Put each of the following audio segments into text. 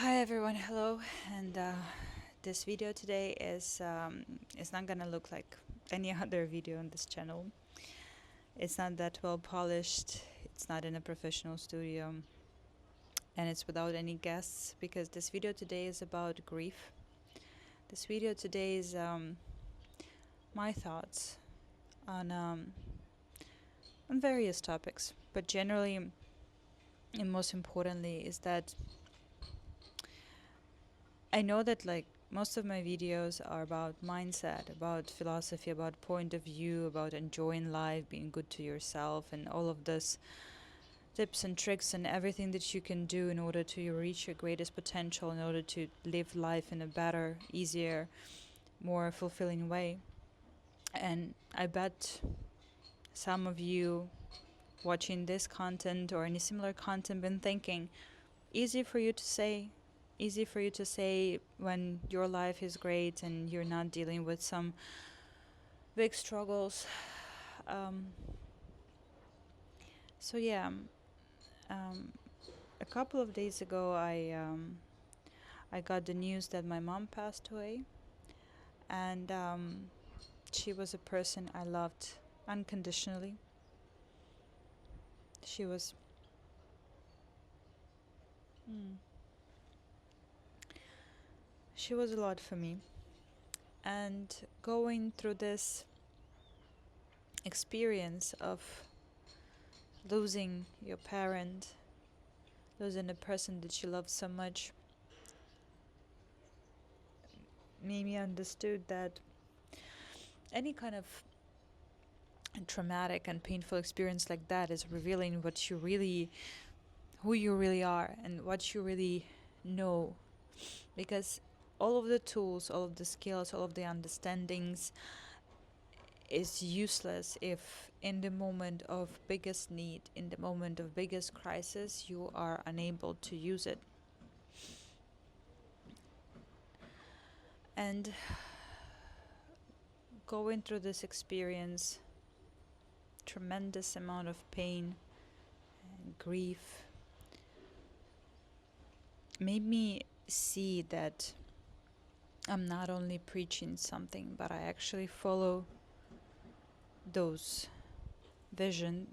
Hi everyone, hello, and this video today is not gonna look like any other video on this channel. It's not that well polished, it's not in a professional studio, and it's without any guests because this video today is about grief. This video today is my thoughts on various topics, but generally and most importantly is that I know that most of my videos are about mindset, about philosophy, about point of view, about enjoying life, being good to yourself, and all of this tips and tricks and everything that you can do in order to reach your greatest potential, in order to live life in a better, easier, more fulfilling way. And I bet some of you watching this content or any similar content been thinking, easy for you to say, easy for you to say when your life is great and you're not dealing with some big struggles. Um, so yeah, a couple of days ago, I got the news that my mom passed away, and she was a person I loved unconditionally. She was. Mm, she was a lot for me, and going through this experience of losing your parent, losing a person that you love so much, made me understood that any kind of traumatic and painful experience like that is revealing what you really, who you really are, and what you really know. Because all of the tools, all of the skills, all of the understandings is useless if in the moment of biggest need, in the moment of biggest crisis, you are unable to use it. And going through this experience, tremendous amount of pain and grief, made me see that I'm not only preaching something, but I actually follow those vision,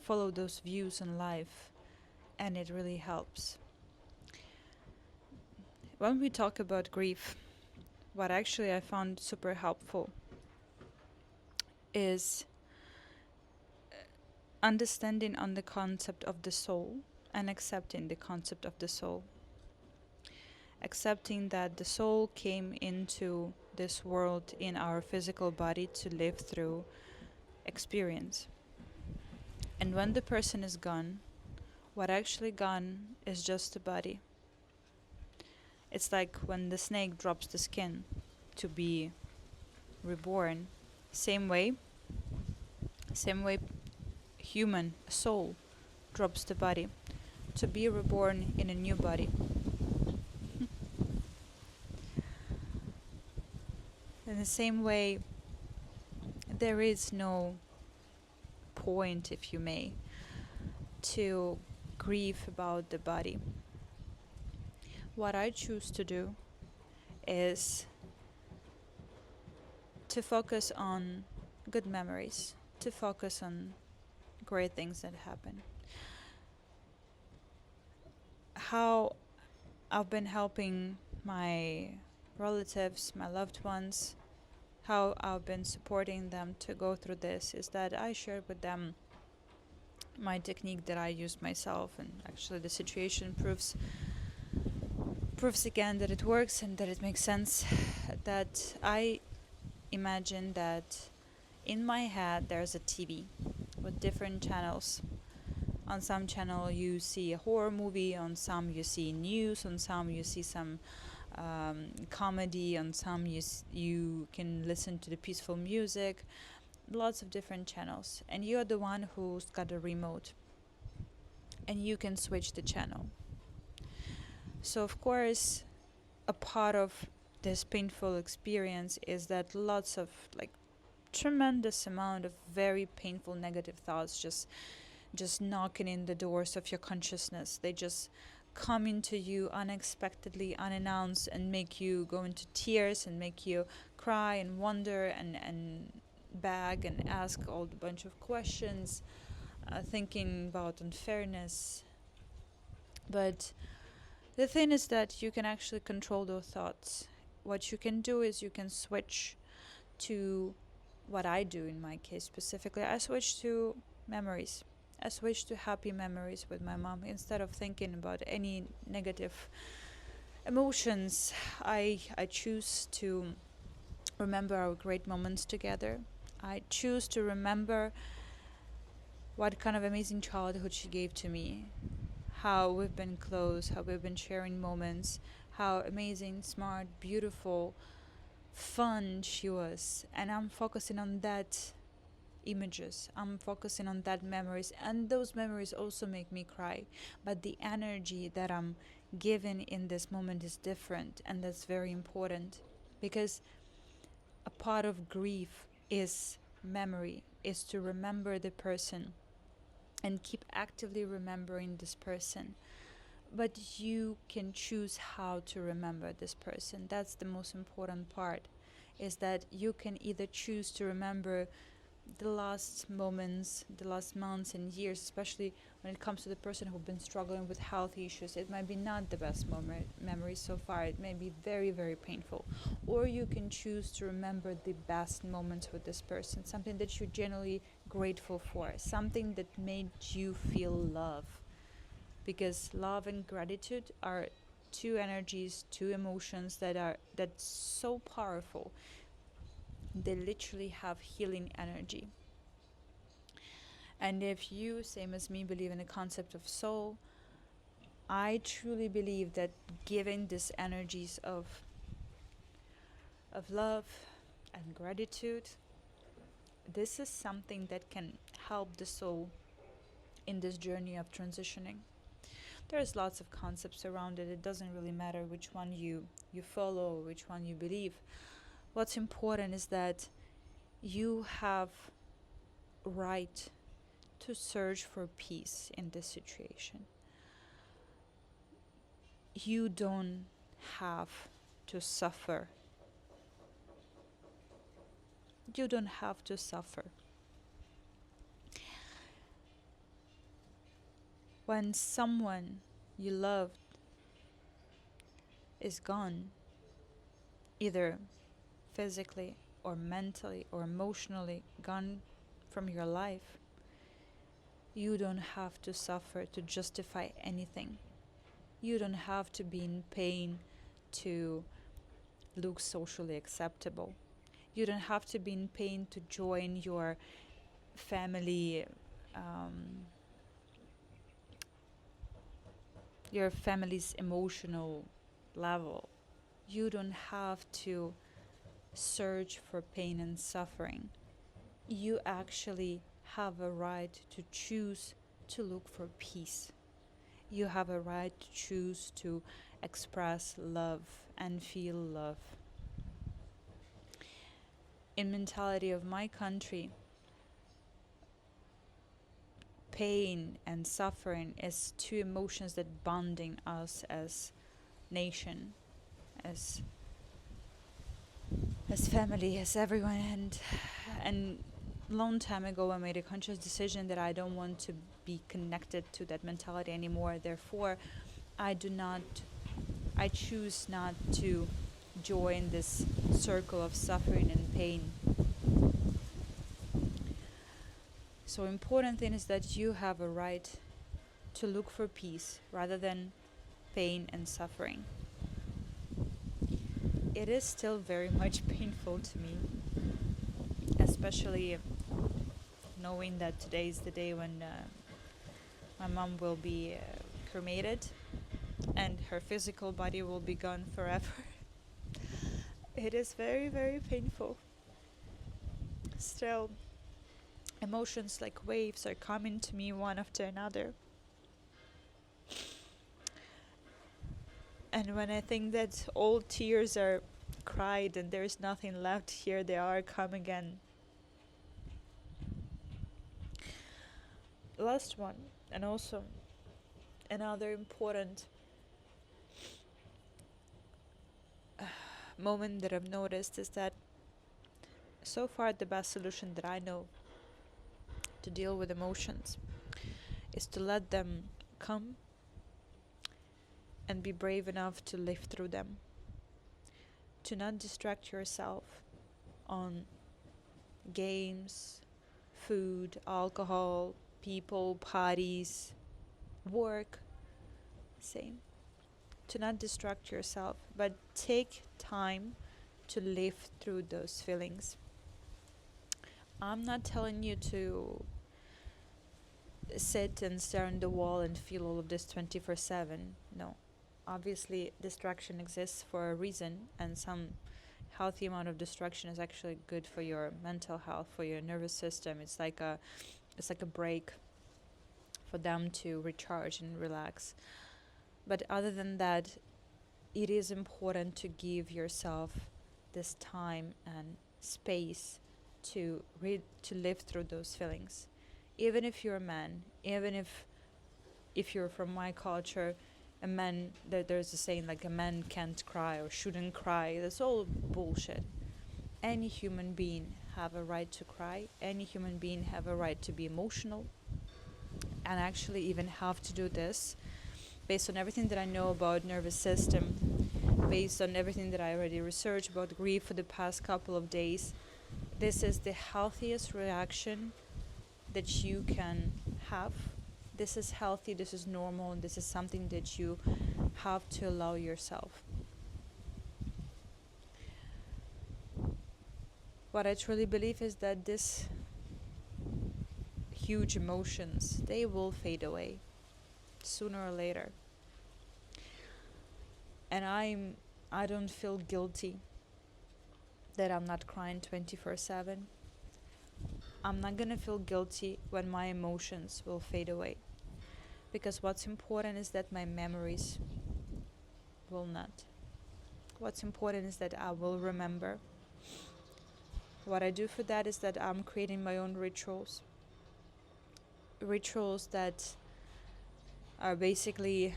follow those views in life, and it really helps. When we talk about grief, what actually I found super helpful is understanding on the concept of the soul and accepting the concept of the soul. Accepting that the soul came into this world in our physical body to live through experience. And when the person is gone, what actually gone is just the body. It's like when the snake drops the skin to be reborn. Same way, same way human soul drops the body to be reborn in a new body. In the same way, there is no point, if you may, to grieve about the body. What I choose to do is to focus on good memories, to focus on great things that happen. How I've been helping my relatives, my loved ones, how I've been supporting them to go through this is that I shared with them my technique that I used myself, and actually the situation proves again that it works and that it makes sense. That I imagine that in my head there's a TV with different channels. On some channel you see a horror movie, on some you see news, on some you see some comedy, on some you can listen to the peaceful music, lots of different channels, and you're the one who's got a remote and you can switch the channel. So of course a part of this painful experience is that lots of tremendous amount of very painful negative thoughts just knocking in the doors of your consciousness. They just come into you unexpectedly, unannounced, and make you go into tears and make you cry and wonder and beg and ask all the bunch of questions, thinking about unfairness. But the thing is that you can actually control those thoughts. What you can do is you can switch to what I do in my case specifically. I switch to memories. I switch to happy memories with my mom instead of thinking about any negative emotions. I choose to remember our great moments together. I choose to remember what kind of amazing childhood she gave to me, how we've been close, how we've been sharing moments, how amazing, smart, beautiful, fun she was. And I'm focusing on that images. I'm focusing on that memories, and those memories also make me cry. But the energy that I'm given in this moment is different, and that's very important, because a part of grief is memory, is to remember the person and keep actively remembering this person. But you can choose how to remember this person. That's the most important part, is that you can either choose to remember the last moments, the last months and years, especially when it comes to the person who's been struggling with health issues. It might be not the best memory so far. It may be very, very painful. Or you can choose to remember the best moments with this person, something that you're genuinely grateful for, something that made you feel love. Because love and gratitude are two energies, two emotions that's so powerful. They literally have healing energy. And if you, same as me, believe in the concept of soul, I truly believe that giving these energies of love and gratitude, this is something that can help the soul in this journey of transitioning. There's lots of concepts around it. It doesn't really matter which one you follow, which one you believe. What's important is that you have right to search for peace in this situation. You don't have to suffer. You don't have to suffer. When someone you loved is gone, either physically or mentally or emotionally gone from your life, you don't have to suffer to justify anything. You don't have to be in pain to look socially acceptable. You don't have to be in pain to join your family, your family's emotional level. You don't have to search for pain and suffering. You actually have a right to choose to look for peace. You have a right to choose to express love and feel love. In mentality of my country, pain and suffering is two emotions that bonding us as nation, as family, as everyone. And long time ago I made a conscious decision that I don't want to be connected to that mentality anymore. Therefore, I choose not to join this circle of suffering and pain. So important thing is that you have a right to look for peace rather than pain and suffering. It is still very much painful to me, especially knowing that today is the day when my mom will be cremated and her physical body will be gone forever. It is very, very painful. Still, emotions like waves are coming to me one after another. And when I think that all tears are cried and there's nothing left, here they are come again. Last one, and also another important moment that I've noticed is that so far the best solution that I know to deal with emotions is to let them come and be brave enough to live through them. To not distract yourself on games, food, alcohol, people, parties, work. Same. To not distract yourself, but take time to live through those feelings. I'm not telling you to sit and stare on the wall and feel all of this 24/7. No. Obviously, distraction exists for a reason, and some healthy amount of distraction is actually good for your mental health, for your nervous system. It's like a break for them to recharge and relax. But other than that, it is important to give yourself this time and space to live through those feelings. Even if you're a man, even if you're from my culture, a man, there's a saying like a man can't cry or shouldn't cry. That's all bullshit. Any human being have a right to cry. Any human being have a right to be emotional, and actually even have to do this based on everything that I know about nervous system, based on everything that I already researched about grief for the past couple of days. This is the healthiest reaction that you can have. This is healthy, this is normal, and this is something that you have to allow yourself. What I truly believe is that this huge emotions, they will fade away sooner or later. And I don't feel guilty that I'm not crying 24/7. I'm not gonna feel guilty when my emotions will fade away. Because what's important is that my memories will not. What's important is that I will remember. What I do for that is that I'm creating my own rituals. Rituals that are basically,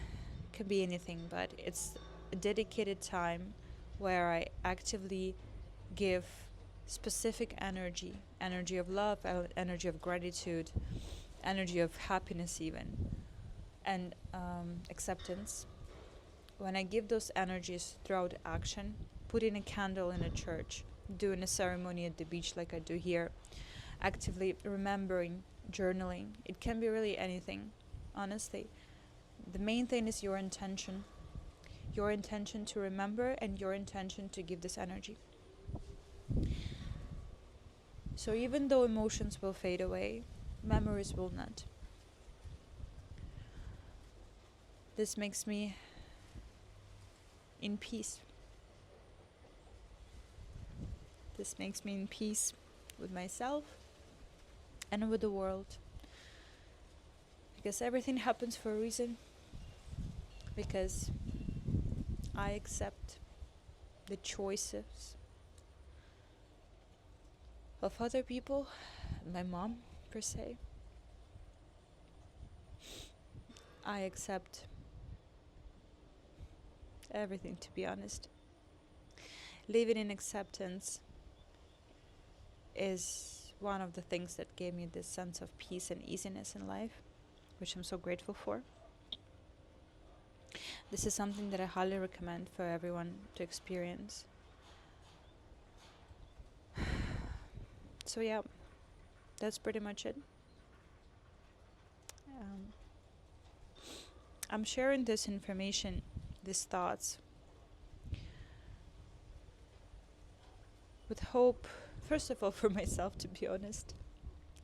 can be anything, but it's a dedicated time where I actively give specific energy of love, energy of gratitude, energy of happiness even, and acceptance. When I give those energies throughout action, putting a candle in a church, doing a ceremony at the beach like I do here, actively remembering, journaling, it can be really anything, honestly. The main thing is your intention to remember, and your intention to give this energy. So even though emotions will fade away, memories will not. This makes me in peace. This makes me in peace with myself and with the world. Because everything happens for a reason. Because I accept the choices of other people, my mom per se. I accept everything, to be honest. Living in acceptance is one of the things that gave me this sense of peace and easiness in life, which I'm so grateful for. This is something that I highly recommend for everyone to experience. So yeah, that's pretty much it. I'm sharing this information, these thoughts, with hope, first of all, for myself, to be honest.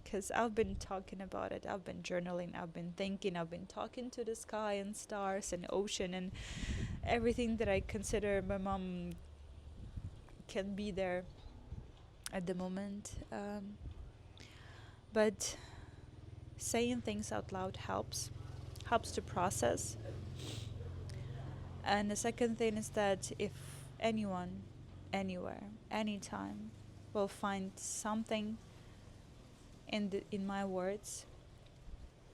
Because I've been talking about it, I've been journaling, I've been thinking, I've been talking to the sky and stars and ocean and everything that I consider my mom can be there at the moment. But saying things out loud helps to process. And the second thing is that if anyone, anywhere, anytime will find something in my words,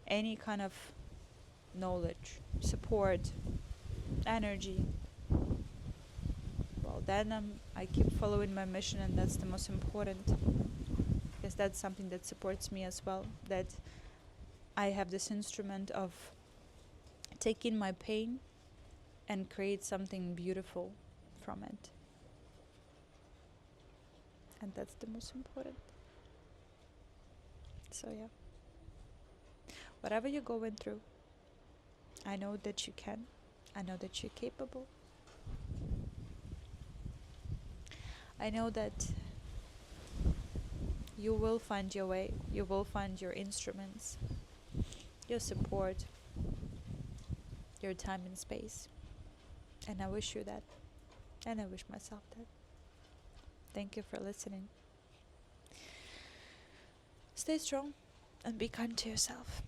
any kind of knowledge, support, energy, well, then I keep following my mission, and that's the most important, because that's something that supports me as well, that I have this instrument of taking my pain and create something beautiful from it. And that's the most important. So yeah, whatever you're going through, I know that you can. I know that you're capable. I know that you will find your way. You will find your instruments, your support, your time and space. And I wish you that. And I wish myself that. Thank you for listening. Stay strong and be kind to yourself.